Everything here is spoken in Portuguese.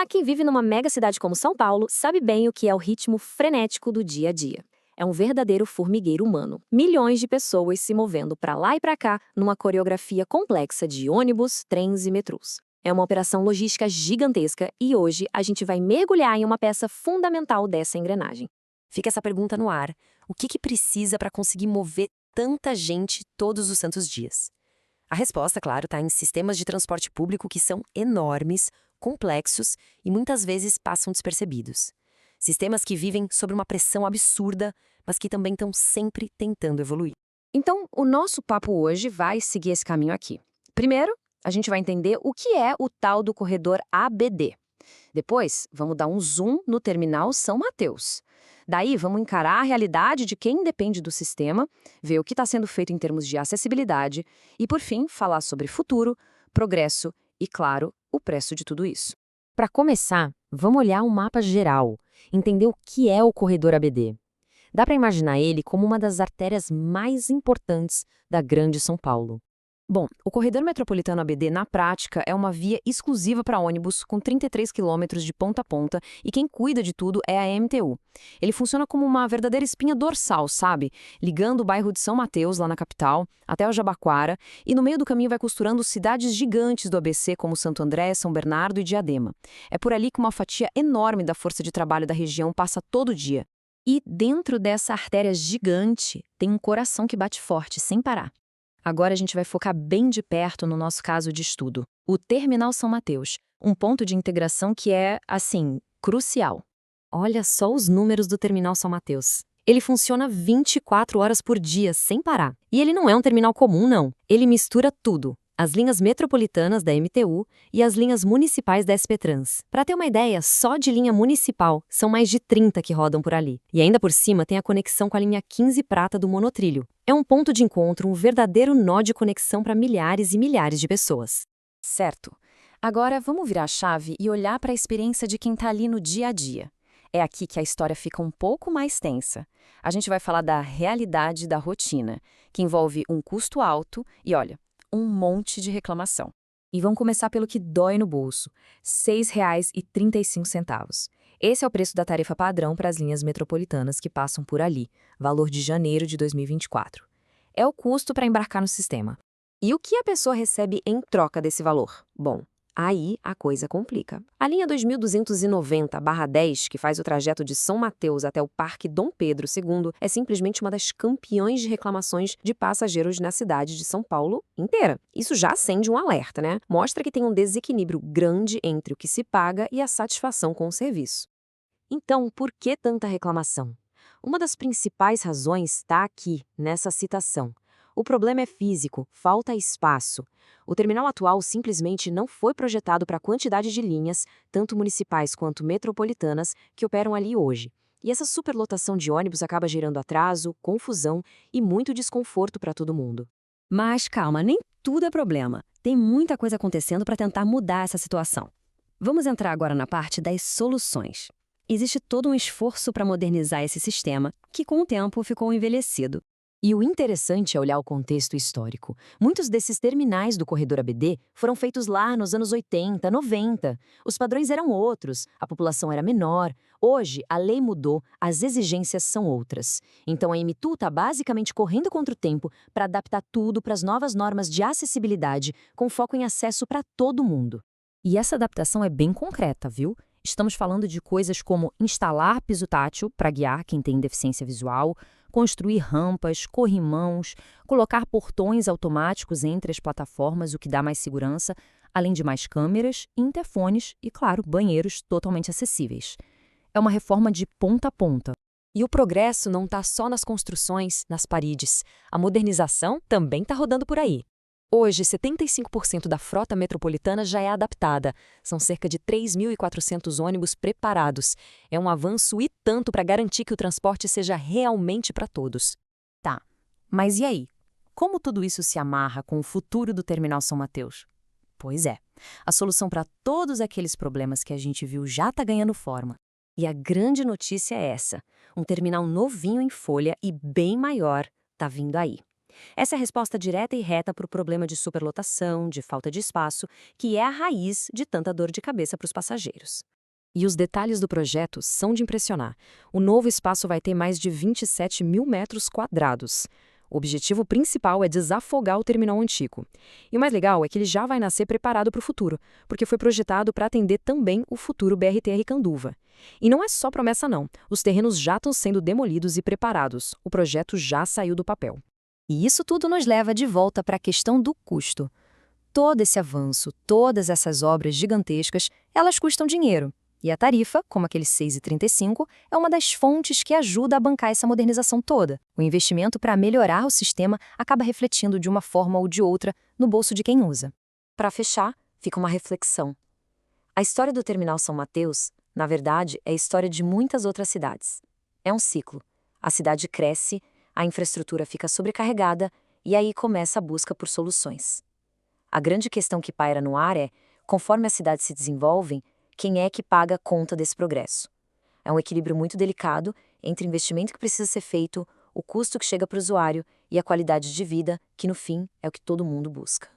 Quem vive numa mega cidade como São Paulo sabe bem o que é o ritmo frenético do dia a dia. É um verdadeiro formigueiro humano. Milhões de pessoas se movendo para lá e para cá numa coreografia complexa de ônibus, trens e metrôs. É uma operação logística gigantesca e hoje a gente vai mergulhar em uma peça fundamental dessa engrenagem. Fica essa pergunta no ar. O que precisa para conseguir mover tanta gente todos os santos dias? A resposta, claro, está em sistemas de transporte público que são enormes, complexos e muitas vezes passam despercebidos. Sistemas que vivem sob uma pressão absurda, mas que também estão sempre tentando evoluir. Então, o nosso papo hoje vai seguir esse caminho aqui. Primeiro, a gente vai entender o que é o tal do corredor ABD. Depois, vamos dar um zoom no terminal São Mateus. Daí, vamos encarar a realidade de quem depende do sistema, ver o que está sendo feito em termos de acessibilidade e, por fim, falar sobre futuro, progresso e, claro, o preço de tudo isso. Para começar, vamos olhar um mapa geral, entender o que é o corredor ABD. Dá para imaginar ele como uma das artérias mais importantes da Grande São Paulo. Bom, o corredor metropolitano ABD, na prática, é uma via exclusiva para ônibus, com 33 quilômetros de ponta a ponta, e quem cuida de tudo é a MTU. Ele funciona como uma verdadeira espinha dorsal, sabe? Ligando o bairro de São Mateus, lá na capital, até o Jabaquara, e no meio do caminho vai costurando cidades gigantes do ABC, como Santo André, São Bernardo e Diadema. É por ali que uma fatia enorme da força de trabalho da região passa todo dia. E dentro dessa artéria gigante, tem um coração que bate forte, sem parar. Agora a gente vai focar bem de perto no nosso caso de estudo, o Terminal São Mateus, um ponto de integração que é, assim, crucial. Olha só os números do Terminal São Mateus. Ele funciona 24 horas por dia, sem parar. E ele não é um terminal comum, não. Ele mistura tudo. As linhas metropolitanas da MTU e as linhas municipais da SP-Trans. Para ter uma ideia, só de linha municipal são mais de 30 que rodam por ali. E ainda por cima tem a conexão com a linha 15 prata do monotrilho. É um ponto de encontro, um verdadeiro nó de conexão para milhares e milhares de pessoas. Certo. Agora vamos virar a chave e olhar para a experiência de quem está ali no dia a dia. É aqui que a história fica um pouco mais tensa. A gente vai falar da realidade da rotina, que envolve um custo alto e, olha, um monte de reclamação. E vamos começar pelo que dói no bolso, R$ 6,35. Esse é o preço da tarifa padrão para as linhas metropolitanas que passam por ali, valor de janeiro de 2024. É o custo para embarcar no sistema. E o que a pessoa recebe em troca desse valor? Bom, aí a coisa complica. A linha 2290/10, que faz o trajeto de São Mateus até o Parque Dom Pedro II, é simplesmente uma das campeões de reclamações de passageiros na cidade de São Paulo inteira. Isso já acende um alerta, né? Mostra que tem um desequilíbrio grande entre o que se paga e a satisfação com o serviço. Então, por que tanta reclamação? Uma das principais razões está aqui, nessa citação. O problema é físico, falta espaço. O terminal atual simplesmente não foi projetado para a quantidade de linhas, tanto municipais quanto metropolitanas, que operam ali hoje. E essa superlotação de ônibus acaba gerando atraso, confusão e muito desconforto para todo mundo. Mas calma, nem tudo é problema. Tem muita coisa acontecendo para tentar mudar essa situação. Vamos entrar agora na parte das soluções. Existe todo um esforço para modernizar esse sistema, que com o tempo ficou envelhecido. E o interessante é olhar o contexto histórico. Muitos desses terminais do corredor ABD foram feitos lá nos anos 80, 90. Os padrões eram outros, a população era menor. Hoje, a lei mudou, as exigências são outras. Então, a MTU está basicamente correndo contra o tempo para adaptar tudo para as novas normas de acessibilidade, com foco em acesso para todo mundo. E essa adaptação é bem concreta, viu? Estamos falando de coisas como instalar piso tátil para guiar quem tem deficiência visual, construir rampas, corrimãos, colocar portões automáticos entre as plataformas, o que dá mais segurança, além de mais câmeras, interfones e, claro, banheiros totalmente acessíveis. É uma reforma de ponta a ponta. E o progresso não está só nas construções, nas paredes. A modernização também está rodando por aí. Hoje, 75% da frota metropolitana já é adaptada. São cerca de 3.400 ônibus preparados. É um avanço e tanto para garantir que o transporte seja realmente para todos. Tá, mas e aí? Como tudo isso se amarra com o futuro do Terminal São Mateus? Pois é, a solução para todos aqueles problemas que a gente viu já está ganhando forma. E a grande notícia é essa: um terminal novinho em folha e bem maior está vindo aí. Essa é a resposta direta e reta para o problema de superlotação, de falta de espaço, que é a raiz de tanta dor de cabeça para os passageiros. E os detalhes do projeto são de impressionar. O novo espaço vai ter mais de 27 mil metros quadrados. O objetivo principal é desafogar o terminal antigo. E o mais legal é que ele já vai nascer preparado para o futuro, porque foi projetado para atender também o futuro BRT-Ricanduva. E não é só promessa não, os terrenos já estão sendo demolidos e preparados, o projeto já saiu do papel. E isso tudo nos leva de volta para a questão do custo. Todo esse avanço, todas essas obras gigantescas, elas custam dinheiro. E a tarifa, como aquele 6,35, é uma das fontes que ajuda a bancar essa modernização toda. O investimento para melhorar o sistema acaba refletindo de uma forma ou de outra no bolso de quem usa. Para fechar, fica uma reflexão. A história do Terminal São Mateus, na verdade, é a história de muitas outras cidades. É um ciclo. A cidade cresce, a infraestrutura fica sobrecarregada e aí começa a busca por soluções. A grande questão que paira no ar é, conforme as cidades se desenvolvem, quem é que paga a conta desse progresso? É um equilíbrio muito delicado entre o investimento que precisa ser feito, o custo que chega para o usuário e a qualidade de vida, que no fim é o que todo mundo busca.